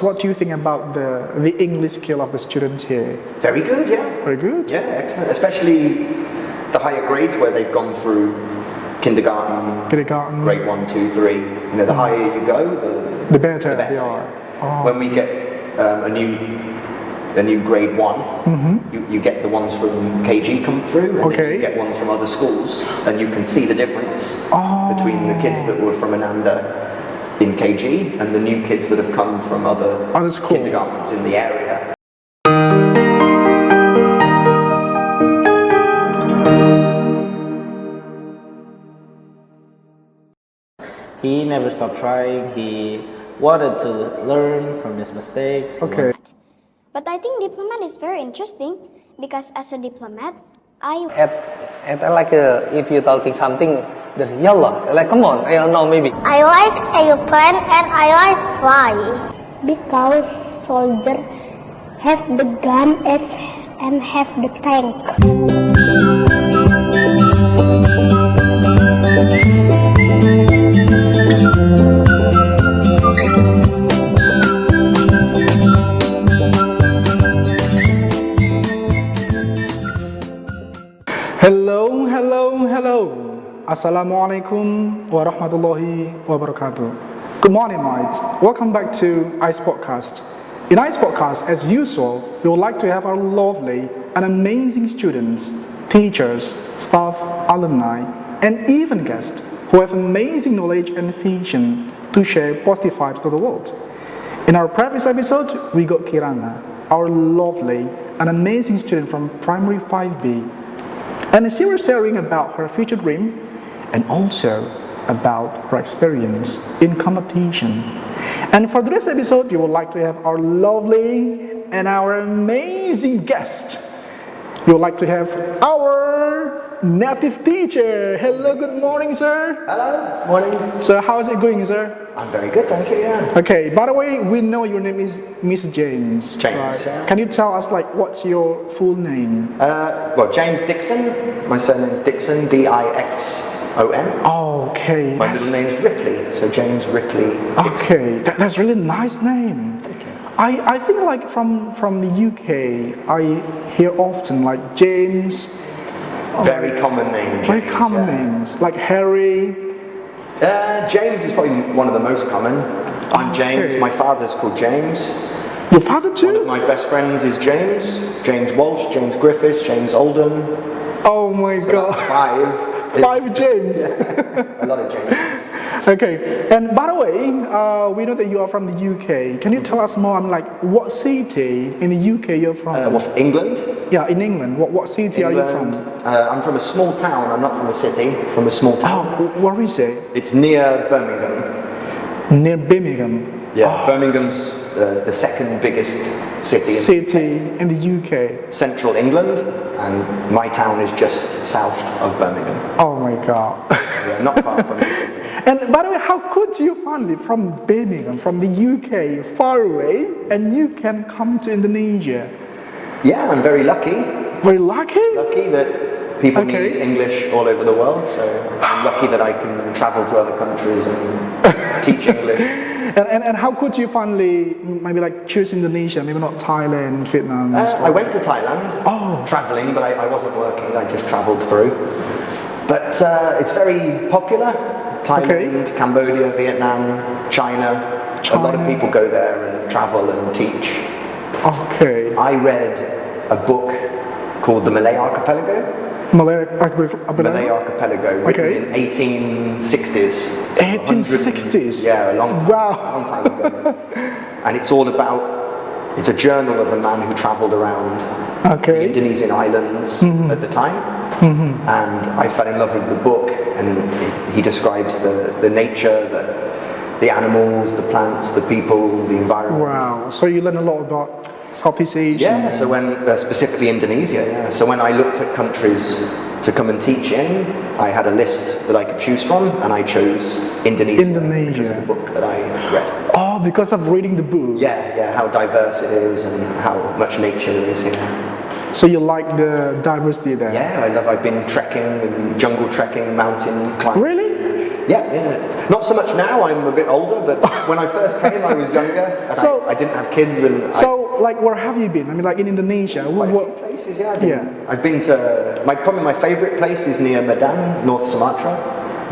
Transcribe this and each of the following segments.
What do you think about the English skill of the students here? Very good, yeah. Very good? Yeah, excellent. Especially the higher grades where they've gone through kindergarten, grade 1, 2, 3. You know, the higher you go, the better they are. Oh. When we get a new grade 1, you get the ones from KG come through, and then you get ones from other schools, and you can see the difference between the kids that were from Ananda in KG and the new kids that have come from other kindergartens in the area. He never stopped trying. He wanted to learn from his mistakes. Okay. But I think diplomat is very interesting because as a diplomat, if you're talking something, there's yellow. Like, come on, I don't know, maybe. I like airplane and I like fly. Because soldier have the gun and have the tank. Hello. Assalamualaikum warahmatullahi wabarakatuh. Good morning, mates. Welcome back to AIS Podcast. In AIS Podcast, as usual, we would like to have our lovely and amazing students, teachers, staff, alumni, and even guests who have amazing knowledge and vision to share positive vibes to the world. In our previous episode, we got Kirana, our lovely and amazing student from Primary 5B. And she was sharing about her future dream and also about her experience in competition. And for today's episode, you would like to have our lovely and our amazing guest. You would like to have our native teacher. Hello, good morning, sir. Hello, morning. So how's it going, sir? I'm very good, thank you, yeah. Okay, by the way, we know your name is Miss James. James, right? yeah. Can you tell us, what's your full name? Well, James Dixon. My surname's Dixon, Dixon. Okay. My middle name's Ripley, so James Ripley Dixon. Okay, that's really nice name. Okay. I think from the UK, I hear often James. Very common name, James. Very common names, like Harry. James is probably one of the most common. I'm James, my father's called James. Your father too? One of my best friends is James Walsh, James Griffiths, James Oldham. Oh my God. That's 5. 5 James. A lot of Jameses. Okay, and by the way, we know that you are from the UK. Can you tell us more on what city in the UK you're from? England? Yeah, in England. What city England. are you from? I'm from a small town. I'm not from a city. From a small town. Oh, where is it? It's near Birmingham. Near Birmingham. Yeah, Birmingham's the second biggest city in the UK. Central England, and my town is just south of Birmingham. Oh my God. Yeah, not far from the city. And by the way, how could you finally from Birmingham, from the UK, far away, and you can come to Indonesia? Yeah, I'm very lucky. Very lucky? Lucky that people need English all over the world, so I'm lucky that I can travel to other countries and teach English. And how could you finally maybe choose Indonesia, maybe not Thailand, Vietnam? I went to Thailand, traveling, but I wasn't working, I just traveled through. But it's very popular. Thailand, Cambodia, Vietnam, China. A lot of people go there and travel and teach. Okay. I read a book called The Malay Archipelago. Malay Archipelago, written in 1860s. 1860s? Yeah, a long time. Wow. A long time ago. And it's all about, it's a journal of a man who travelled around the Indonesian islands at the time. And I fell in love with the book, and he describes the nature, the animals, the plants, the people, the environment. Wow, so you learn a lot about Southeast Asia. Yeah, so specifically Indonesia, yeah. So when I looked at countries to come and teach in, I had a list that I could choose from, and I chose Indonesia. Because of the book that I read. Oh, because of reading the book? Yeah, how diverse it is and how much nature there is here. So you like the diversity there? Yeah, I've been trekking and jungle trekking, mountain climbing. Really? Yeah. Not so much now, I'm a bit older, but when I first came, I was younger, and I didn't have kids. Like, where have you been? I mean, like in Indonesia? Quite a few places, I've been to, probably my favourite place is near Medan, North Sumatra.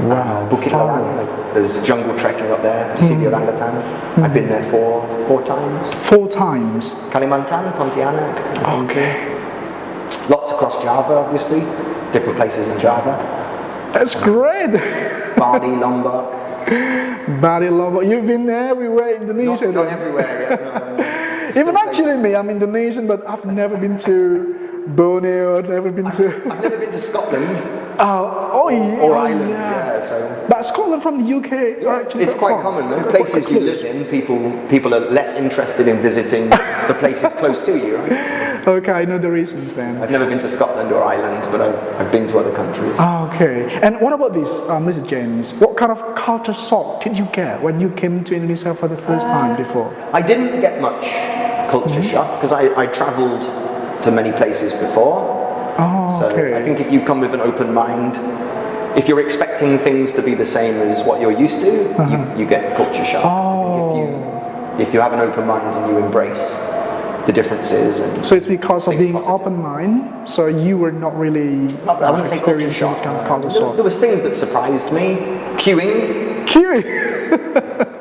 Wow. Bukit Larang, there's jungle trekking up there to see the orangutan. I've been there four times. 4 times? Kalimantan, Pontianak, I've been to. Lots across Java, obviously. Different places in Java. That's great. Bali, Lombok. Bali, Lombok. You've been everywhere in Indonesia. Not everywhere, yeah. No. Even actually me, I'm Indonesian, but I've never been to Borneo, I've never been I've never been to Scotland. Or Ireland, yeah. So. But Scotland from the UK, actually, it's quite common though. Places you live in, people are less interested in visiting the places close to you, right? So, okay, I know the reasons then. I've never been to Scotland or Ireland, but I've been to other countries. Okay, and what about this, Mr. James? What kind of culture shock did you get when you came to Indonesia for the first time before? I didn't get much culture shock because I travelled to many places before. So I think if you come with an open mind, if you're expecting things to be the same as what you're used to, you get culture shock. I think if you have an open mind and you embrace the differences. So it's because of being open mind, so you were not really I wouldn't say culture shock. Kind of culture shock. There was things that surprised me. Queuing.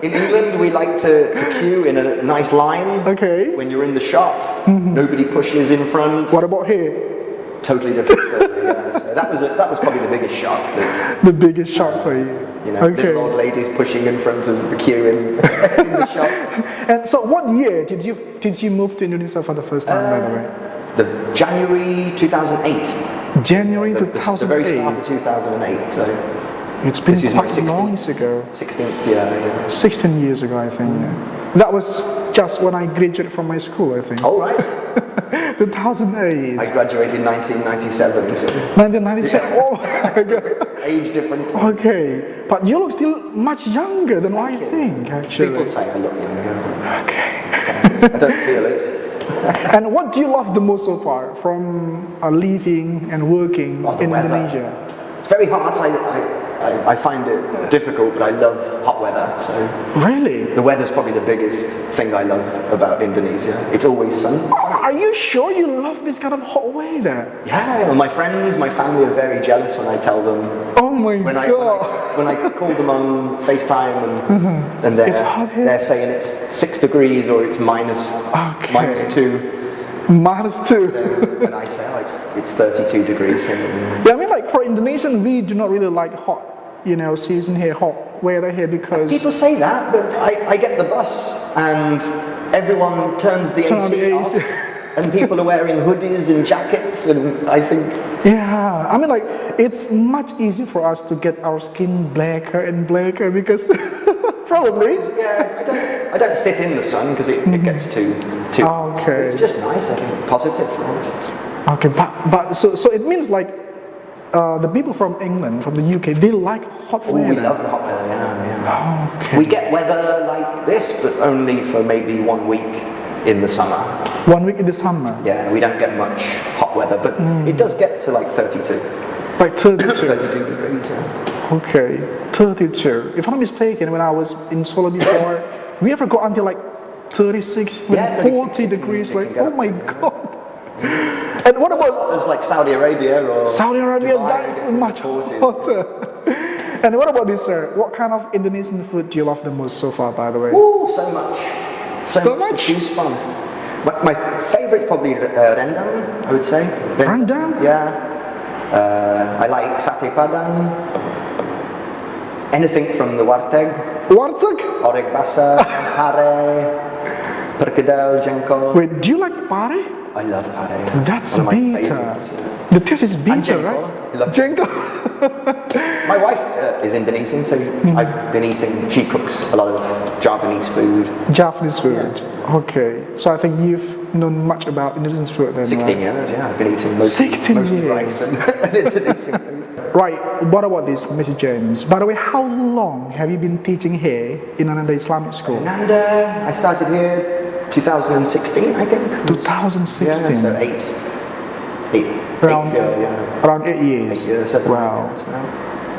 In England, we like to queue in a nice line. Okay. When you're in the shop, nobody pushes in front. What about here? Totally different story. Yeah. So that was probably the biggest shock. The biggest shock for you. Little old ladies pushing in front of the queue in the shop. And so, what year did you move to Indonesia for the first time? By the way, the January 2008. January 2008. The very start of 2008. So it's been quite 16th, long ago. 16th year. Yeah. 16 years ago, I think. Yeah. That was just when I graduated from my school, I think. Oh right. 2008. I graduated in 1997. So. 1997. Oh my God. Age difference. Okay, but you look still much younger than I think. Actually, people say I look younger. Okay. I don't feel it. And what do you love the most so far from living and working in weather. Indonesia? It's very hard. I find it difficult, but I love hot weather. So really, the weather's probably the biggest thing I love about Indonesia. It's always sun. Are you sure you love this kind of hot weather? Yeah, well, my friends, my family are very jealous when I tell them. Oh my God! When I call them on FaceTime and they're saying it's 6 degrees or it's minus 2. -2. And I say, it's 32 degrees here. Yeah, I mean, like for Indonesian, we do not really like hot, season here, hot weather here because people say that, but I get the bus and everyone turns the AC off, and people are wearing hoodies and jackets, and I think. Yeah, I mean, like it's much easier for us to get our skin blacker and blacker because. Probably. Yeah, I don't sit in the sun because it gets too hot. Okay. It's just nice, I think, positive for us. Okay, but so it means like the people from England, from the UK, they like hot weather. We love the hot weather, yeah. Okay. We get weather like this, but only for maybe 1 week in the summer. 1 week in the summer? Yeah, we don't get much hot weather, but it does get to like 32. Like 32? 32 degrees, yeah. Okay, 32. If I'm not mistaken, when I was in Solo before, we ever got until like 36, 40 degrees. Like, oh my God. And what about... There's like Saudi Arabia or... Saudi Arabia, Dubai, that's much hotter. And what about this, sir? What kind of Indonesian food do you love the most so far, by the way? Ooh, so much. So much to choose from. My favourite is probably rendang, I would say. Rendang? Yeah. I like sate padang. Anything from the warteg. Warteg? Oreg basah, pare, perkedel, jengkol. Wait, do you like pare? I love pare. That's one of my bitter. favorites, yeah. The taste is bitter, And right? I love Jengkol. My wife is Indonesian, so I've been eating, she cooks a lot of Javanese food. Japanese food. Yeah. Okay. So I think you've known much about Indonesian food then, 16 years, yeah. I've been eating mostly rice and Indonesian food. Right, what about this, Mr. James? By the way, how long have you been teaching here in Ananda Islamic School? Ananda, I started here 2016, I think. 2016? Yeah, so eighth year, yeah. Around 8 years? 8 years, 7 wow. years now.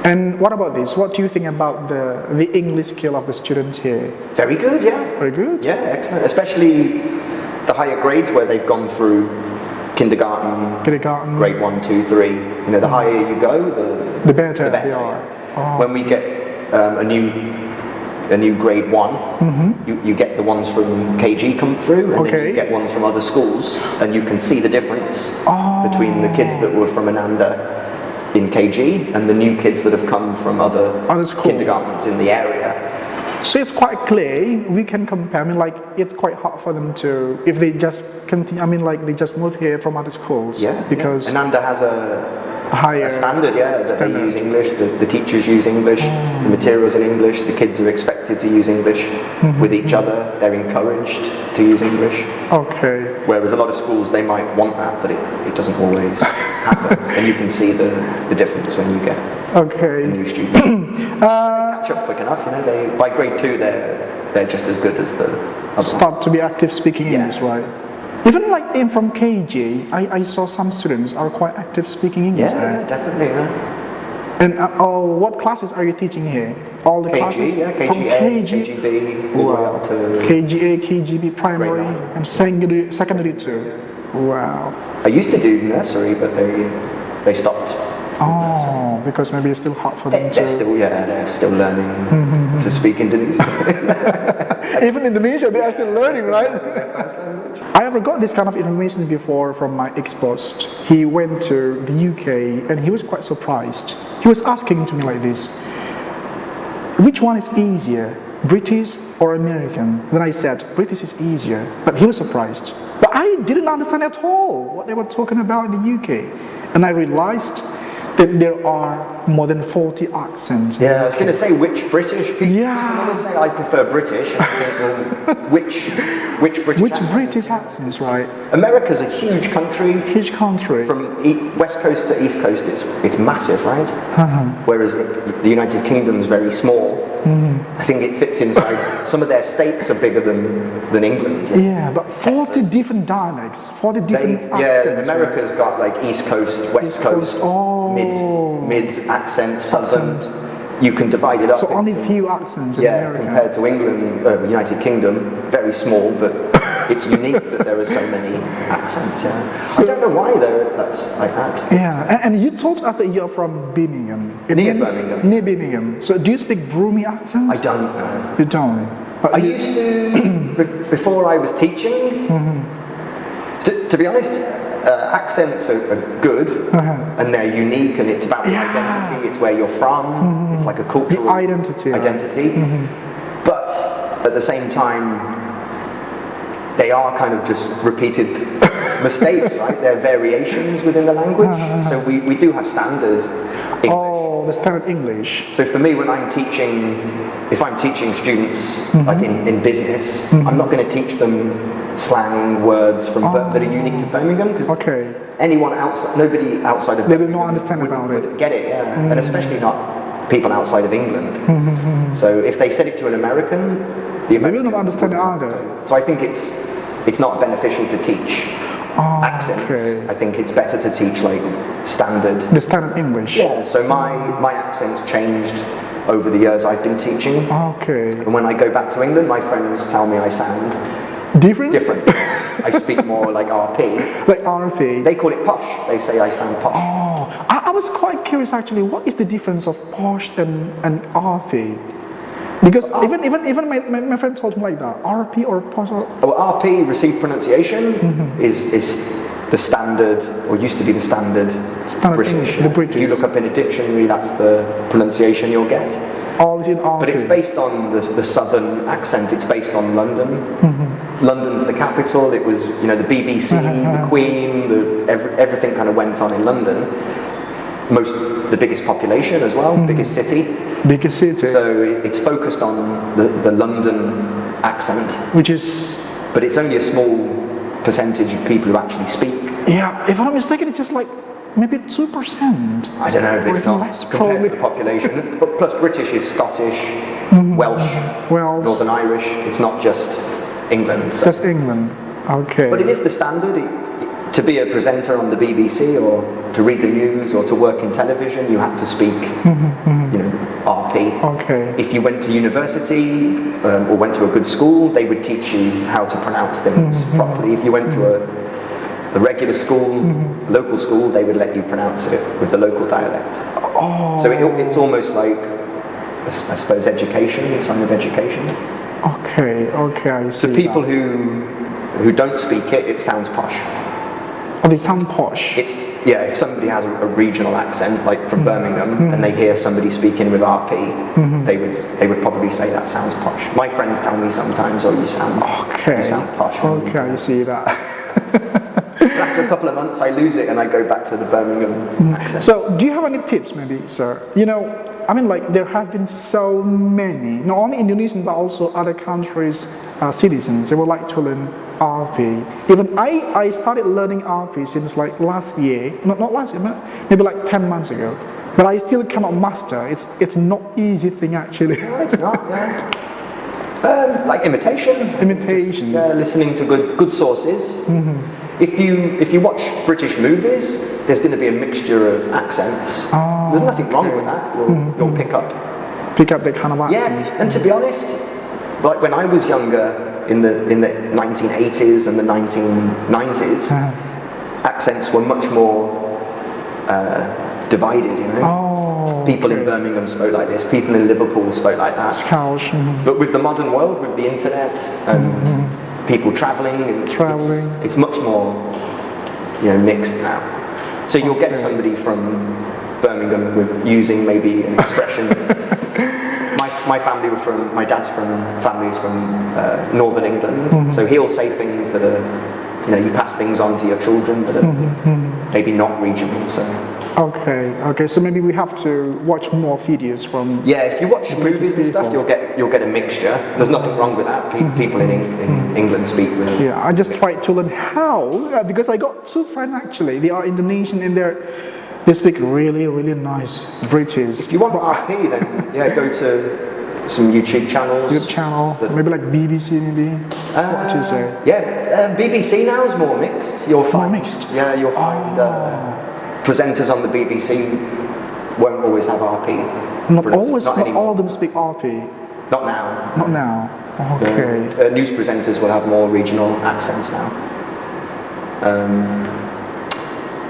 And what about this? What do you think about the English skill of the students here? Very good, yeah. Very good? Yeah, excellent. Especially the higher grades where they've gone through kindergarten, grade 1, 2, 3. You know, the higher you go, the better they yeah. are. Oh. When we get a new grade 1, you get the ones from KG come through, and then you get ones from other schools, and you can see the difference between the kids that were from Ananda in KG and the new kids that have come from other kindergartens in the area. So it's quite clear, we can compare, I mean, like, it's quite hard for them to, if they just continue, I mean, like, they just move here from other schools. Yeah, because Ananda has a higher standard, that they use English, the teachers use English, the materials in English, the kids are expected to use English with each other, they're encouraged to use English. Okay. Whereas a lot of schools, they might want that, but it doesn't always happen. And you can see the difference when you get a new student. They catch up quick enough, you know, by grade 2 they're just as good as the others. Start to be active speaking English, right? Even like from KG, I saw some students are quite active speaking English there. Yeah, definitely. Yeah. And what classes are you teaching here? All the KG, classes? yeah, From KGA, KGB, all the way up to KGA, KGB, primary, 9. and secondary too. Wow. I used to do nursery, but they stopped. Oh, because maybe it's still hard for them to... They're still learning to speak Indonesian. Even Indonesia, they are still learning, right? I ever got this kind of information before from my ex-boss. He went to the UK and he was quite surprised. He was asking to me like this, which one is easier, British or American? Then I said, British is easier, but he was surprised. But I didn't understand at all what they were talking about in the UK. And I realized that there are more than 40 accents. Yeah, I was going to say, which British people? Yeah. People always say, I prefer British. And I think, well, which British accents? British accents, right? America's a huge country. Huge country. From west coast to east coast, it's massive, right? Whereas the United Kingdom's very small. I think it fits inside. Some of their states are bigger than England. Yeah, but 40 different dialects, 40 different accents. Yeah, America's got like East Coast, West Coast, mid accents, Southern. You can divide it up. So only few accents in America. Compared to England, United Kingdom, very small, but it's unique that there are so many accents. Yeah, so, I don't know why that's like that. Yeah, and you told us that you're from Birmingham. Near Birmingham. Near Birmingham. So do you speak Brumi accent? I don't know. You don't? I used to, before I was teaching, to be honest, accents are good and they're unique and it's about your identity, it's where you're from, it's like a cultural identity. But at the same time, they are kind of just repeated mistakes, right? They're variations within the language. So we do have standard English. Oh, the standard English. So for me, when I'm teaching, if I'm teaching students like in business, I'm not going to teach them slang words from that are unique to Birmingham, because anyone outside, nobody outside of Birmingham will not understand would get it, and especially not people outside of England. So if they said it to an American, the American will not understand it either. So I think it's not beneficial to teach accents. I think it's better to teach like the standard English. Yeah. So my accent's changed over the years I've been teaching. And when I go back to England, my friends tell me I sound different. I speak more like RP. Like RP. They call it posh. They say I sound posh. Oh, I was quite curious actually. What is the difference of posh and RP? Because even my friend told me like that. RP or posh. Well, RP, received pronunciation, is the standard, or used to be the standard British. The British. If you look up in a dictionary, that's the pronunciation you'll get. All in RP. But it's based on the southern accent. It's based on London. London's the capital. It was, the BBC, the Queen, everything kind of went on in London. The biggest population as well, biggest city. Biggest city. So it's focused on the London accent. But it's only a small percentage of people who actually speak. Yeah, if I'm not mistaken, it's just like maybe 2%. I don't know, but it's not compared to the population. Plus British is Scottish, Welsh, Northern Irish. It's not just England. Just England, okay. But it is the standard. to be a presenter on the BBC or to read the news or to work in television, you had to speak, RP. Okay. If you went to university or went to a good school, they would teach you how to pronounce things properly. If you went to a regular school, local school, they would let you pronounce it with the local dialect. Oh. So it's almost like, I suppose, education, some of education. Okay, I see. To people who don't speak it, it sounds posh. Oh, they sound posh. If somebody has a regional accent, like from Birmingham, and they hear somebody speaking with RP, they would probably say that sounds posh. My friends tell me sometimes, "Oh, you sound posh." Okay, I see that. After a couple of months, I lose it and I go back to the Birmingham accent. So, do you have any tips, maybe, sir? There have been so many, not only Indonesian but also other countries' citizens. They would like to learn RP. Even I started learning RP since like last year. Not last year, maybe like 10 months ago. But I still cannot master. It's not easy thing actually. No, it's not. Yeah. Like imitation. Imitation. Just, listening to good sources. If you watch British movies, there's going to be a mixture of accents. There's nothing wrong with that. You'll pick up that kind of accent. Yeah, and to be honest, like when I was younger, in the 1980s and the 1990s, accents were much more divided. People in Birmingham spoke like this. People in Liverpool spoke like that. But with the modern world, with the internet and people travelling, it's much more, mixed now. So you'll get somebody from Birmingham with using maybe an expression. My dad's family's from northern England, so he'll say things that are, you pass things on to your children that are maybe not regional. So. Okay. So maybe we have to watch more videos from. Yeah, if you watch movies and stuff, you'll get a mixture. There's nothing wrong with that. People in England speak with. Yeah, I just tried to learn how because I got two friends actually. They are Indonesian and they speak really, really nice British. If you want RP, then go to some YouTube channels. Maybe like BBC, maybe. What do you say? Yeah, BBC now is more mixed. You'll find more mixed. Yeah, you'll find presenters on the BBC won't always have RP. Not all of them speak RP. Not now. Not now. Okay. News presenters will have more regional accents now.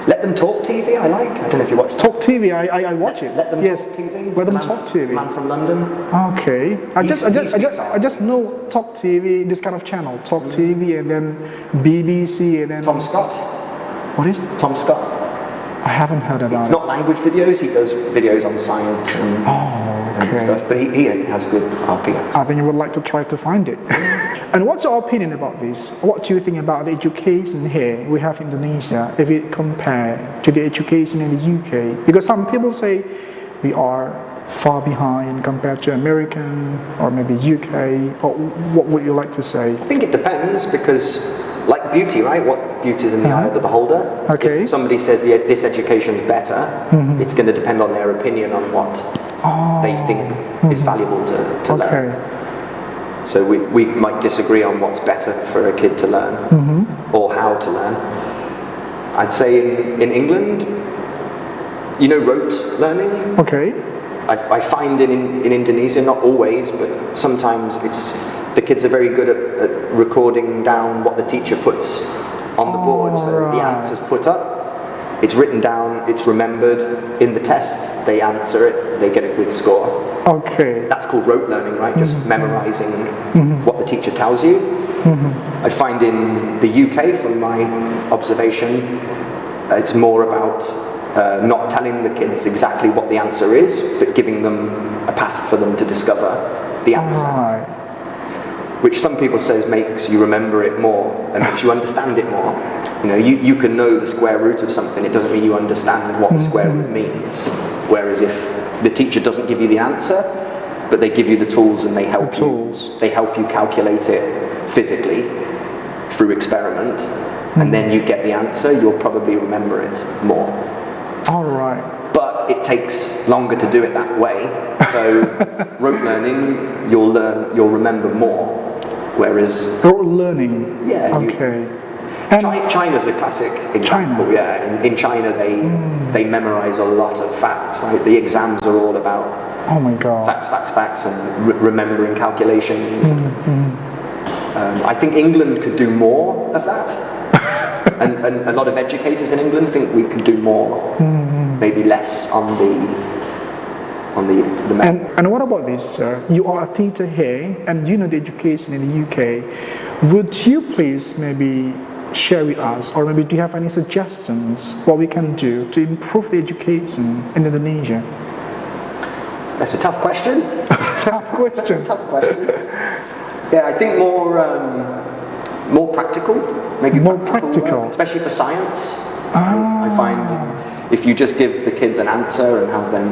Let Them Talk TV, I like. I don't know if you watch that. Talk TV, I watch it. Let Them Talk TV. Let Them Talk TV. Man from London. Okay. I just know Talk TV, this kind of channel. Talk TV and then BBC and then. Tom Scott. What is it? Tom Scott. I haven't heard about it. It's not language videos. He does videos on science and stuff. But he has good RP accent. I think you would like to try to find it. And what's your opinion about this? What do you think about the education here we have in Indonesia if it compare to the education in the UK? Because some people say we are far behind compared to American or maybe UK. Or what would you like to say? I think it depends because, like beauty, right? What beauty is in the eye of the beholder. Okay. If somebody says this education is better, it's going to depend on their opinion on what they think is valuable to learn. So we might disagree on what's better for a kid to learn or how to learn. I'd say in England, rote learning. Okay. I find in Indonesia, not always, but sometimes the kids are very good at recording down what the teacher puts on the board. So the answer's put up, it's written down, it's remembered. In the test, they answer it, they get a good score. Okay. That's called rote learning, right? Just memorizing what the teacher tells you. I find in the UK, from my observation, it's more about not telling the kids exactly what the answer is, but giving them a path for them to discover the answer. Which some people says makes you remember it more and makes you understand it more. You can know the square root of something, it doesn't mean you understand what the square root means. Whereas if the teacher doesn't give you the answer, but they give you the tools and they help you calculate it physically through experiment, and then you get the answer, you'll probably remember it more. All right. But it takes longer to do it that way. So rote learning, you'll remember more. Whereas rote learning. Yeah. Okay. China's a classic example. Yeah, in China they memorize a lot of facts. Right, the exams are all about facts, and remembering calculations. I think England could do more of that, and a lot of educators in England think we could do more, maybe less on the and what about this, sir? You are a teacher here, and you know the education in the UK. Would you please maybe share with us, or maybe do you have any suggestions what we can do to improve the education in Indonesia? That's a tough question. Tough question. Tough question. Yeah, I think more practical, maybe more practical work, especially for science. I find if you just give the kids an answer and have them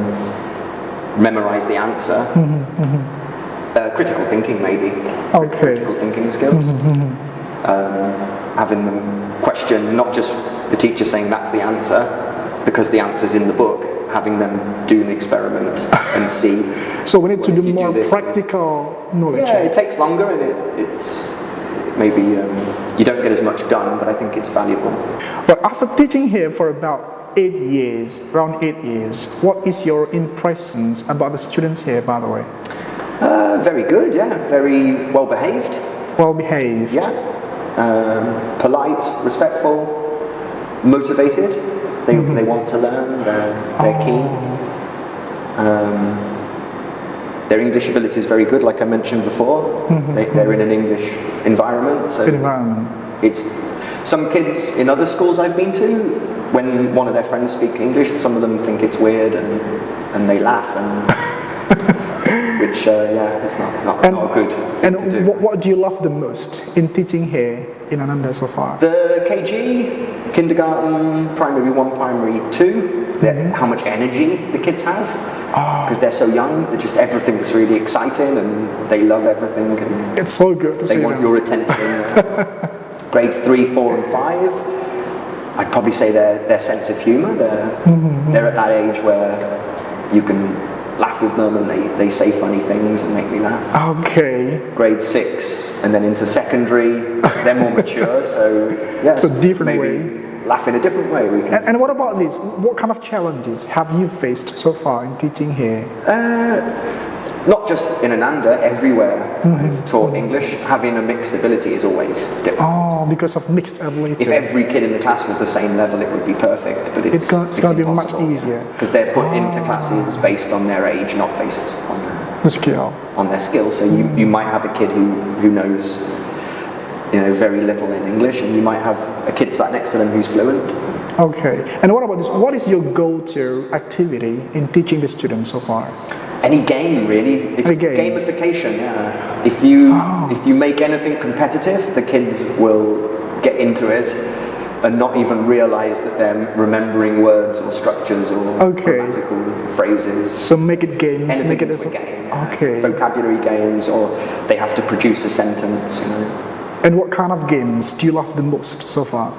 memorize the answer, critical thinking maybe, critical thinking skills, having them question, not just the teacher saying that's the answer, because the answer's in the book, having them do an experiment and see. So we need to do more practical knowledge. Yeah, it takes longer, and it's maybe you don't get as much done, but I think it's valuable. But after teaching here for about 8 years, around 8 years, what is your impressions about the students here, by the way? Very good, yeah. Very well behaved. Well behaved. Yeah. Polite, respectful, motivated. They want to learn. They're keen. Their English ability is very good, like I mentioned before. They're in an English environment, so it's some kids in other schools I've been to. When one of their friends speak English, some of them think it's weird and they laugh, which it's not a good thing to do. And what do you love the most in teaching here in Ananda so far? The KG, kindergarten, primary 1, primary 2. How much energy the kids have. Because they're so young, everything's really exciting and they love everything. And it's so good to see they want your attention. Grades 3, 4 and 5, I'd probably say their sense of humour. They're at that age where you can laugh with them and they say funny things and make me laugh. Okay. Grade 6 and then into secondary, they're more mature, so it's a different way. Laugh in a different way. And what about this? What kind of challenges have you faced so far in teaching here? Not just in Ananda, everywhere I've taught English. Having a mixed ability is always difficult. Because of mixed ability. If every kid in the class was the same level, it would be perfect. But it's going to be much easier. Because they're put into classes based on their age, not based on the skill. On their skill. So you might have a kid who knows very little in English, and you might have a kid sat next to them who's fluent. Okay. And what about this? What is your go-to activity in teaching the students so far? Any game, really. It's gamification. Yeah. If you make anything competitive, the kids will get into it and not even realize that they're remembering words or structures or grammatical phrases. So make it games. Anything make it into a game. Okay. Vocabulary games, or they have to produce a sentence. And what kind of games do you love the most so far?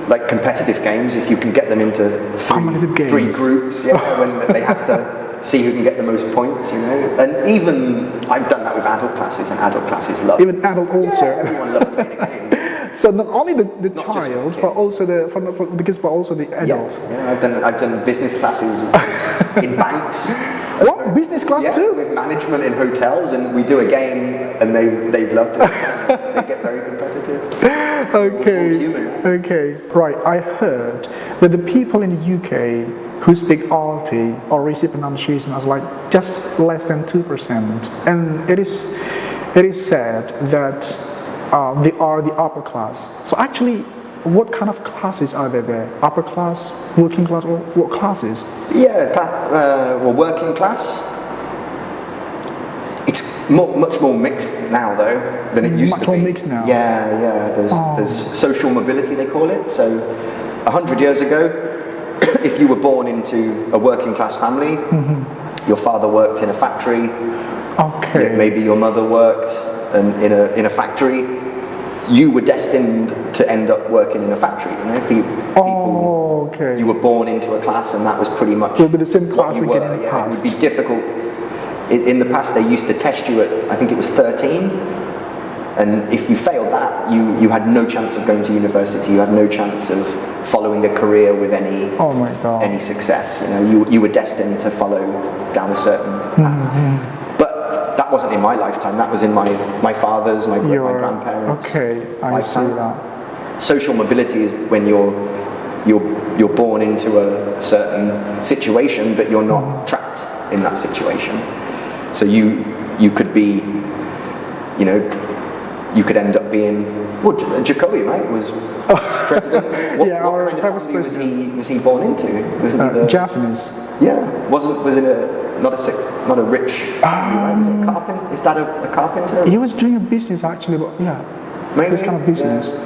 Like competitive games, if you can get them into three groups, when they have to see who can get the most points, And even, I've done that with adult classes, and adult classes love it. Even adult also? Yeah, everyone loves playing a game. So not only the child, but also the kids, but also the adult. Yeah, I've done business classes in banks. What? Business class too? With management in hotels, and we do a game, and they've loved it. They get very competitive. Okay. Right. I heard that the people in the UK who speak RT or receive pronunciation as like just less than 2%, and it is said that they are the upper class. So actually, what kind of classes are there? Upper class, working class, or what classes? Working class. It's much more mixed now, though, than it used to be. Much more mixed now? Yeah. There's social mobility, they call it. So 100 years ago, if you were born into a working class family, your father worked in a factory, maybe your mother worked in a factory, you were destined to end up working in a factory. You were born into a class, and that was pretty much the same class what you were. It would be difficult. In the past, they used to test you at, I think it was 13, and if you failed that, you had no chance of going to university. You had no chance of following a career with any success. You were destined to follow down a certain path. But that wasn't in my lifetime. That was in my father's, my grandparents' I see that. Social mobility is when you're born into a certain situation, but you're not trapped in that situation. So you could be, you could end up being, Jacoby, right, was president. What kind of family was he born into? Was it Japanese. Yeah. Was it not a rich family, right? Was it a carpenter? Is that a carpenter? He was doing a business actually, but maybe this kind of business. Yeah.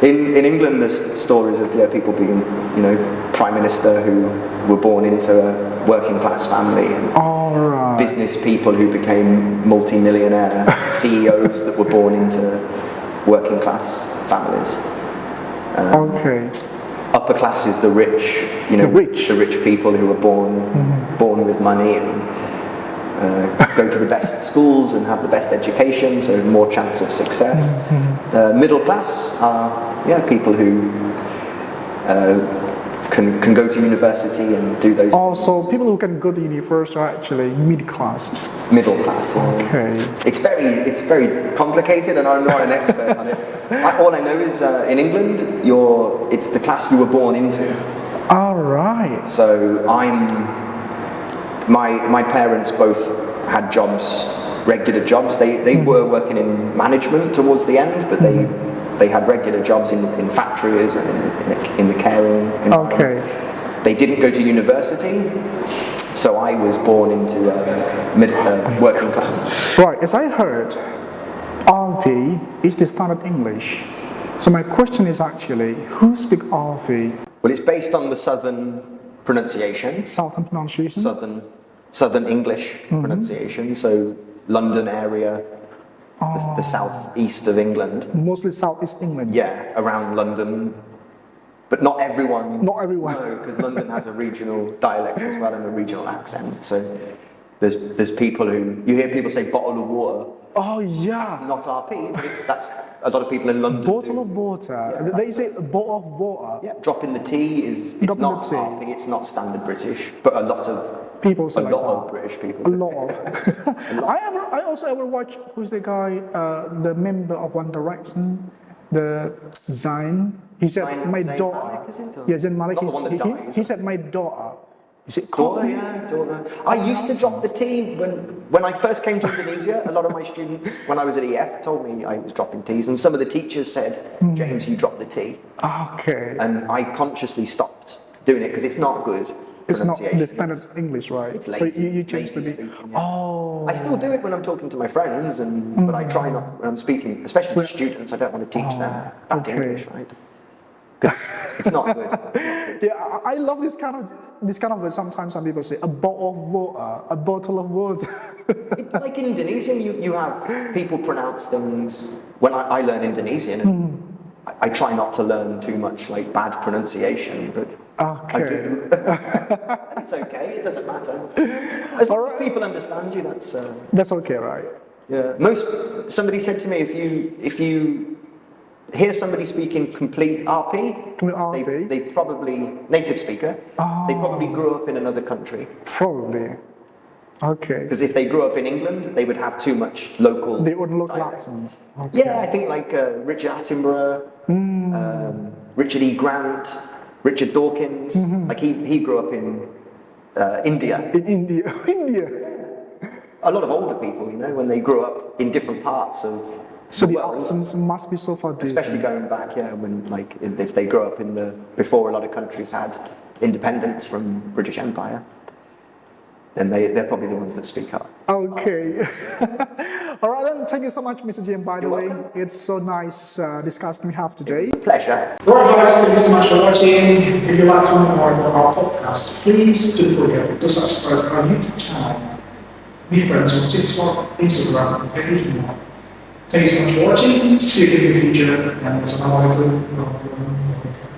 In England, there's stories of people being, prime minister who were born into a working class family, and business people who became multi-millionaire CEOs that were born into working class families. Upper class is the rich, the rich people who were born with money and go to the best schools and have the best education, so more chance of success. Middle class are people who can go to university and do those things. So people who can go to university are actually middle class. Middle class, yeah. It's very complicated, and I'm not an expert on it. All I know is in England, it's the class you were born into. All right. So my parents both had jobs, regular jobs. They were working in management towards the end, but they had regular jobs in factories and in the caring environment. They didn't go to university, so I was born into working class. Right, as I heard, RV is the standard English. So my question is actually, who speaks RV? Well, it's based on the southern pronunciation. Southern pronunciation? Southern English pronunciation, so London area, the southeast of England. Mostly southeast England? Yeah, around London. But not everyone. Not everyone. No, because London has a regional dialect as well and a regional accent. So there's people who, you hear people say bottle of water. Oh yeah. That's not RP, but that's a lot of people in London Bottle of water. Yeah, they say a bottle of water. Yeah, dropping the tea it's not RP, it's not standard British, but a lot of people say of British people. A lot of. I also ever watch, who's the guy, the member of One Direction, the Zayn. He said, my daughter. Zayn Malik. He said, my daughter. Is it called? Daughter. I used to drop the T when I first came to Indonesia. A lot of my students, when I was at EF, told me I was dropping T's, and some of the teachers said, James, you dropped the T. Okay. And I consciously stopped doing it because it's not good. It's not the standard English, right? It's lazy. So you change the speaking, yeah. I still do it when I'm talking to my friends, but I try not when I'm speaking, especially to students. I don't want to teach them back English, right? It's not good. Yeah, I love this kind of. Sometimes some people say a bottle of water, a bottle of water. Like in Indonesian, you have people pronounce things. When I learn Indonesian, and I try not to learn too much like bad pronunciation, but I do. It's okay. It doesn't matter. As long as people understand you, that's okay, right? Yeah. Somebody said to me, if you hear somebody speaking complete RP, they probably, native speaker, they probably grew up in another country. Probably. Okay. Because if they grew up in England, they would have too much local. They would local accents. Okay. Yeah, I think like Richard Attenborough, Richard E. Grant, Richard Dawkins. Like he grew up in India. In India. India. A lot of older people, when they grew up in different parts of. So the accents must be so far different. Especially going back, when if they grew up before a lot of countries had independence from British Empire, then they're probably the ones that speak up. Okay. All right then, thank you so much, Mr. Jim, by the way. Welcome. It's so nice discussing we have today. Pleasure. Alright guys, thank you so much for watching. If you like to know more about our podcast, please don't forget to subscribe our YouTube channel. Be friends on TikTok, Instagram, and even more. Thank you so much for watching. See you in the future. And Assalamualaikum warahmatullahi wabarakatuh.